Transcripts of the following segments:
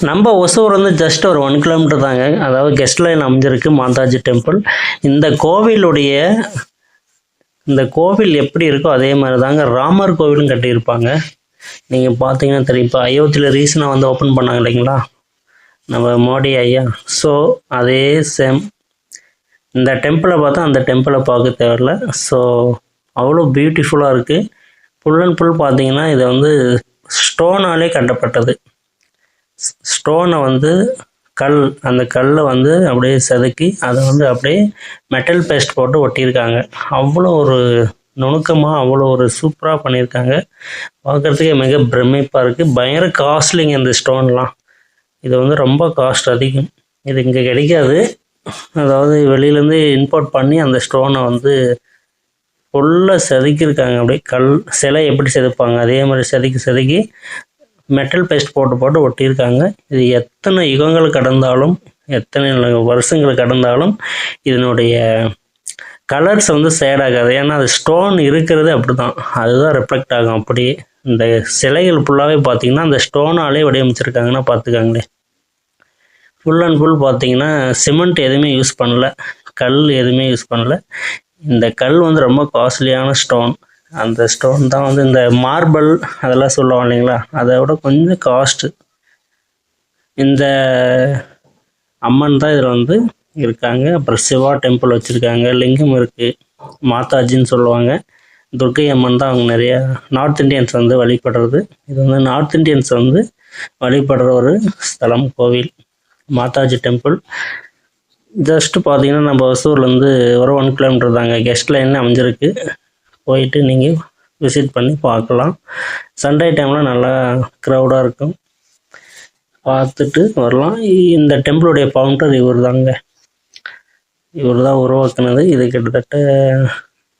நம்ம ஒசூர் வந்து ஜஸ்ட் ஒரு 1 கிலோமீட்டர் தாங்க. அதாவது கெஸ்ட் லைன் அமைஞ்சிருக்கு மாதாஜி டெம்பிள். இந்த கோவிலுடைய இந்த கோவில் எப்படி இருக்கோ அதே மாதிரி தாங்க ராமர் கோவிலும் கட்டியிருப்பாங்க. நீங்கள் பார்த்தீங்கன்னா தெரியும். இப்போ அயோத்தியில் ரீசனாக வந்து ஓப்பன் பண்ணாங்க இல்லைங்களா நம்ம மோடி ஐயா. ஸோ அதே சேம் இந்த டெம்பிளை பார்த்தா அந்த டெம்பிளை பார்க்க தேவையில்ல. ஸோ அவ்வளோ பியூட்டிஃபுல்லாக இருக்குது. ஃபுல் அண்ட் ஃபுல் பார்த்தீங்கன்னா இது வந்து ஸ்டோனாலே கட்டப்பட்டது. ஸ்டோனை வந்து அந்த கல்லை வந்து அப்படியே செதுக்கி அதை வந்து அப்படியே மெட்டல் பேஸ்ட் போட்டு ஒட்டியிருக்காங்க. அவ்வளோ ஒரு நுணுக்கமாக அவ்வளோ ஒரு சூப்பராக பண்ணியிருக்காங்க. பார்க்குறதுக்கே மிக பிரமிப்பாக இருக்குது. பயங்கர காஸ்ட்லிங்க இந்த ஸ்டோன்லாம். இது வந்து ரொம்ப காஸ்ட் அதிகம். இது இங்கே கிடைக்காது. அதாவது வெளியிலேருந்து இம்போர்ட் பண்ணி அந்த ஸ்டோனை வந்து ஃபுல்லாக செதுக்கியிருக்காங்க. அப்படியே சிலை எப்படி செதுப்பாங்க அதே மாதிரி செதுக்கி மெட்டல் பேஸ்ட் போட்டு ஒட்டியிருக்காங்க. இது எத்தனை யுகங்கள் கடந்தாலும் எத்தனை வருஷங்கள் கடந்தாலும் இதனுடைய கலர்ஸ் வந்து சேட் ஆகாது. ஏன்னா அது ஸ்டோன் இருக்கிறது அப்படி தான், அதுதான் ரிஃப்ளெக்ட் ஆகும். அப்படியே இந்த சிலைகள் ஃபுல்லாகவே பார்த்திங்கன்னா அந்த ஸ்டோனாலே வடிவமைச்சிருக்காங்கன்னா பார்த்துக்காங்களே. ஃபுல் அண்ட் ஃபுல் பார்த்திங்கன்னா சிமெண்ட் எதுவுமே யூஸ் பண்ணல, கல் எதுவுமே யூஸ் பண்ணல. இந்த கல் வந்து ரொம்ப காஸ்ட்லியான ஸ்டோன். அந்த ஸ்டோன் தான் வந்து இந்த மார்பிள் அதெல்லாம் சொல்லுவோம் இல்லைங்களா, அதை விட கொஞ்சம் காஸ்ட்டு. இந்த அம்மன் தான் இதில் வந்து இருக்காங்க. அப்புறம் சிவா டெம்பிள் வச்சுருக்காங்க, லிங்கம் இருக்குது, மாதாஜின்னு சொல்லுவாங்க. துர்க்கை அம்மன் தான் அவங்க நிறையா நார்த் இண்டியன்ஸ் வந்து வழிபடுறது. இது வந்து நார்த் இண்டியன்ஸ் வந்து வழிபடுற ஒரு ஸ்தலம், கோவில் மாதாஜி டெம்பிள். ஜஸ்ட்டு பார்த்தீங்கன்னா நம்ம ஒசூர்லேருந்து ஒரு 1 கிலோமீட்டர் தாங்க. கெஸ்ட் லைன் அமைஞ்சிருக்கு. போயிட்டு நீங்கள் விசிட் பண்ணி பார்க்கலாம். சண்டே டைமில் நல்லா க்ரௌடாக இருக்கும், பார்த்துட்டு வரலாம். இந்த டெம்பிளுடைய ஃபவுண்டர் இவர் தாங்க. இவர் தான் உருவாக்குனது. இது கிட்டத்தட்ட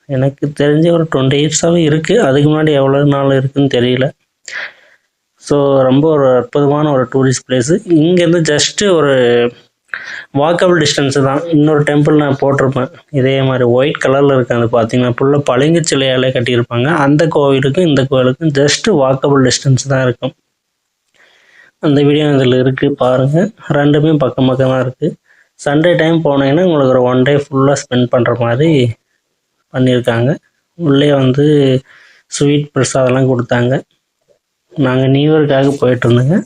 எனக்கு தெரிஞ்ச ஒரு 20 இயர்ஸாகவே இருக்குது. அதுக்கு முன்னாடி எவ்வளோ நாள் இருக்குதுன்னு தெரியல. ஸோ ரொம்ப ஒரு அற்புதமான ஒரு டூரிஸ்ட் பிளேஸு. இங்கேருந்து ஜஸ்ட்டு ஒரு வாக்கபிள் டிஸ்டன்ஸு தான். இன்னொரு டெம்பிள் நான் போட்டிருப்பேன் இதே மாதிரி ஒயிட் கலரில் இருக்குது. அது பார்த்தீங்கன்னா ஃபுல்லாக பளிங்கு சிலையாலே கட்டியிருப்பாங்க. அந்த கோவிலுக்கும் இந்த கோவிலுக்கும் ஜஸ்ட்டு வாக்கபிள் டிஸ்டன்ஸ் தான் இருக்கும். அந்த வீடியோ இதில் இருக்குது பாருங்கள். ரெண்டுமே பக்கம் தான் இருக்குது. சண்டே டைம் போனீங்கன்னா உங்களுக்கு ஒரு 1 டே ஃபுல்லாக ஸ்பெண்ட் பண்ணுற மாதிரி பண்ணியிருக்காங்க. உள்ளே வந்து ஸ்வீட் பிரசாதெல்லாம் கொடுத்தாங்க. நாங்கள் நியூ இயர்க்காக போயிட்டுருந்தோங்க.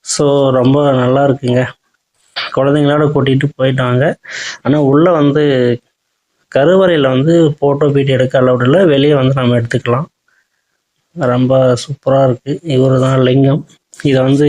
ஸோ ரொம்ப நல்லா இருக்குங்க. குழந்தைங்களோட கூட்டிகிட்டு போயிட்டாங்க. ஆனால் உள்ளே வந்து கருவறையில் வந்து ஃபோட்டோ வீடியோ எடுக்க அலவுட் இல்லை. வெளியே வந்து நம்ம எடுத்துக்கலாம். ரொம்ப சூப்பராக இருக்குது. இவர் தான் லிங்கம். இதை வந்து